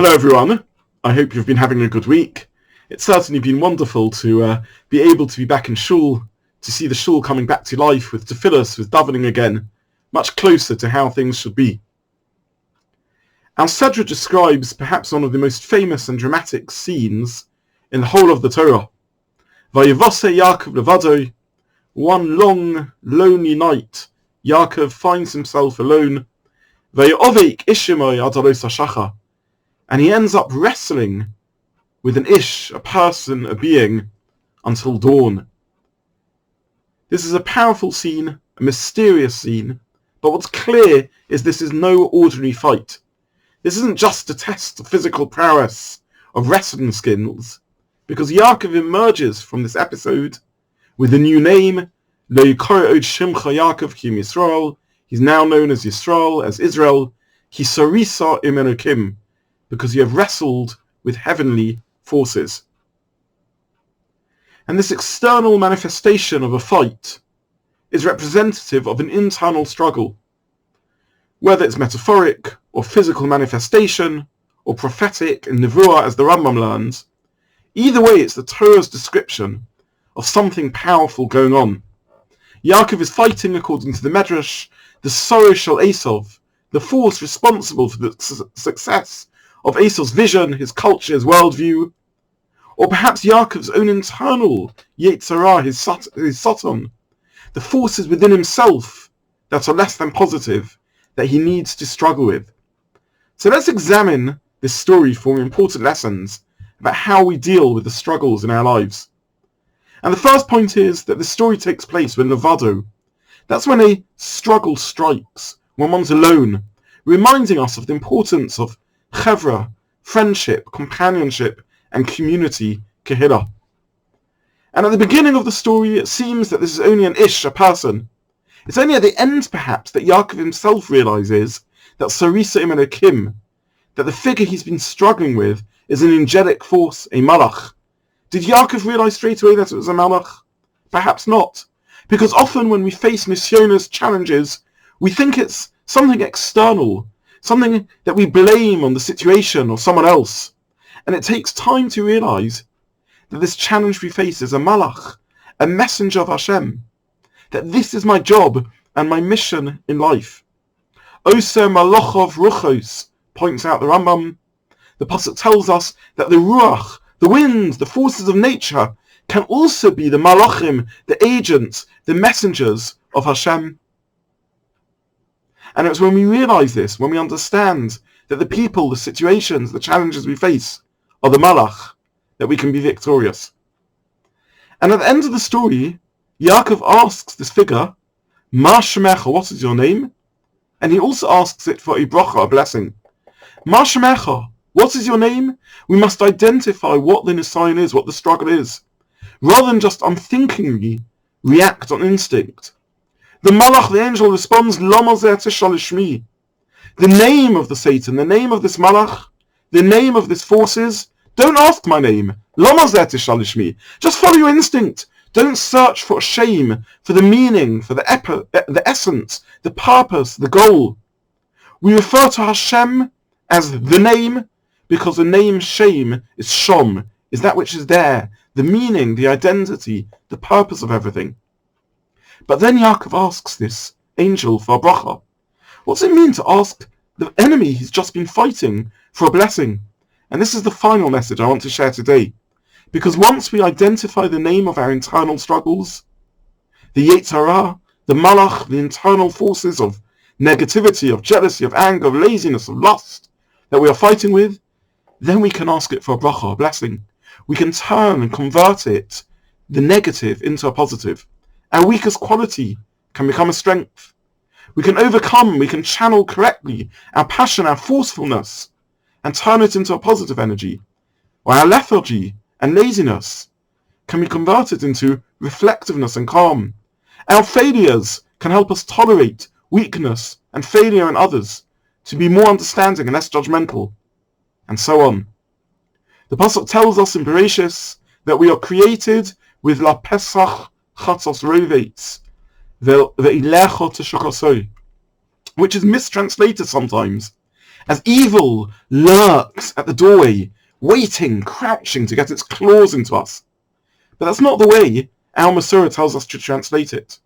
Hello everyone, I hope you've been having a good week. It's certainly been wonderful to be able to be back in shul, to see the shul coming back to life with tefillos, with davening again, much closer to how things should be. Our Sedra describes perhaps one of the most famous and dramatic scenes in the whole of the Torah. Vayivose Yaakov levado, one long, lonely night, Yaakov finds himself alone. Vayovek ishimoi adalos hashachar, and he ends up wrestling with an ish, a person, a being, until dawn. This is a powerful scene, a mysterious scene, but what's clear is this is no ordinary fight. This isn't just a test of physical prowess, of wrestling skills, because Yaakov emerges from this episode with a new name, Lo yikor od shimcha Yaakov ki Yisrael. He's now known as Yisrael, as Israel, ki sarisa im Elokim, because you have wrestled with heavenly forces. And this external manifestation of a fight is representative of an internal struggle. Whether it's metaphoric or physical manifestation or prophetic in Nevuah as the Rambam learns, either way it's the Torah's description of something powerful going on. Yaakov is fighting, according to the Medrash, the sorrow shel Esav, the force responsible for the success of Esau's vision, his culture, his worldview, or perhaps Yaakov's own internal Yetzirah, his Satan, the forces within himself that are less than positive, that he needs to struggle with. So let's examine this story for important lessons about how we deal with the struggles in our lives. And the first point is that the story takes place when Levado. That's when a struggle strikes, when one's alone, reminding us of the importance of chevra, friendship, companionship, and community, kehillah. And at the beginning of the story, it seems that this is only an ish, a person. It's only at the end, perhaps, that Yaakov himself realizes that sarisa im Elokim, that the figure he's been struggling with is an angelic force, a malach. Did Yaakov realize straight away that it was a malach? Perhaps not, because often when we face nisyonos, challenges, we think it's something external, something that we blame on the situation or someone else. And it takes time to realize that this challenge we face is a malach, a messenger of Hashem, that this is my job and my mission in life. Oser malachov ruchos, points out the Rambam. The Parshat tells us that the ruach, the winds, the forces of nature, can also be the malachim, the agents, the messengers of Hashem. And it's when we realize this, when we understand that the people, the situations, the challenges we face are the malach, that we can be victorious. And at the end of the story, Yaakov asks this figure, Ma shemecha, what is your name? And he also asks it for a bracha, a blessing. Ma shemecha, what is your name? We must identify what the nisayon is, what the struggle is, rather than just unthinkingly react on instinct. The malach, the angel, responds, Lama zeh tishal shmi. The name of the Satan, the name of this malach, the name of this forces, don't ask my name. Lama zeh tishal shmi. Just follow your instinct. Don't search for a shame, for the meaning, for the essence, the purpose, the goal. We refer to Hashem as the name because the name Shem is Shom, is that which is there, the meaning, the identity, the purpose of everything. But then Yaakov asks this angel for a bracha. What's it mean to ask the enemy he's just been fighting for a blessing? And this is the final message I want to share today. Because once we identify the name of our internal struggles, the Yetzirah, the malach, the internal forces of negativity, of jealousy, of anger, of laziness, of lust that we are fighting with, then we can ask it for a bracha, a blessing. We can turn and convert it, the negative, into a positive. Our weakest quality can become a strength. We can overcome, we can channel correctly our passion, our forcefulness, and turn it into a positive energy. Or our lethargy and laziness can be converted into reflectiveness and calm. Our failures can help us tolerate weakness and failure in others, to be more understanding and less judgmental, and so on. The Parshat tells us in Bereshis that we are created with la pesach chatzos rovetz, ve'ilecha teshachosoi, which is mistranslated sometimes. As evil lurks at the doorway, waiting, crouching to get its claws into us. But that's not the way our Masorah tells us to translate it.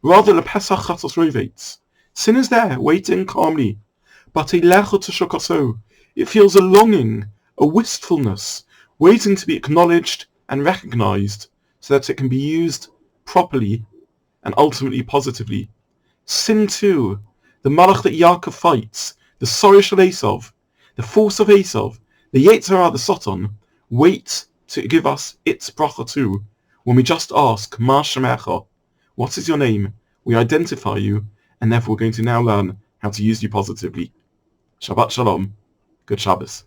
Rather, lepesach chatos rovates. Sin is there, waiting calmly. But it feels a longing, a wistfulness, waiting to be acknowledged and recognized so that it can be used properly and ultimately positively. Sin too, the malach that Yaakov fights, the Sorish of Esav, the force of Esav, the Yetzer Hara, the Soton, wait to give us its bracha too, when we just ask, Ma Shemecha, what is your name? We identify you, and therefore we're going to now learn how to use you positively. Shabbat Shalom. Good Shabbos.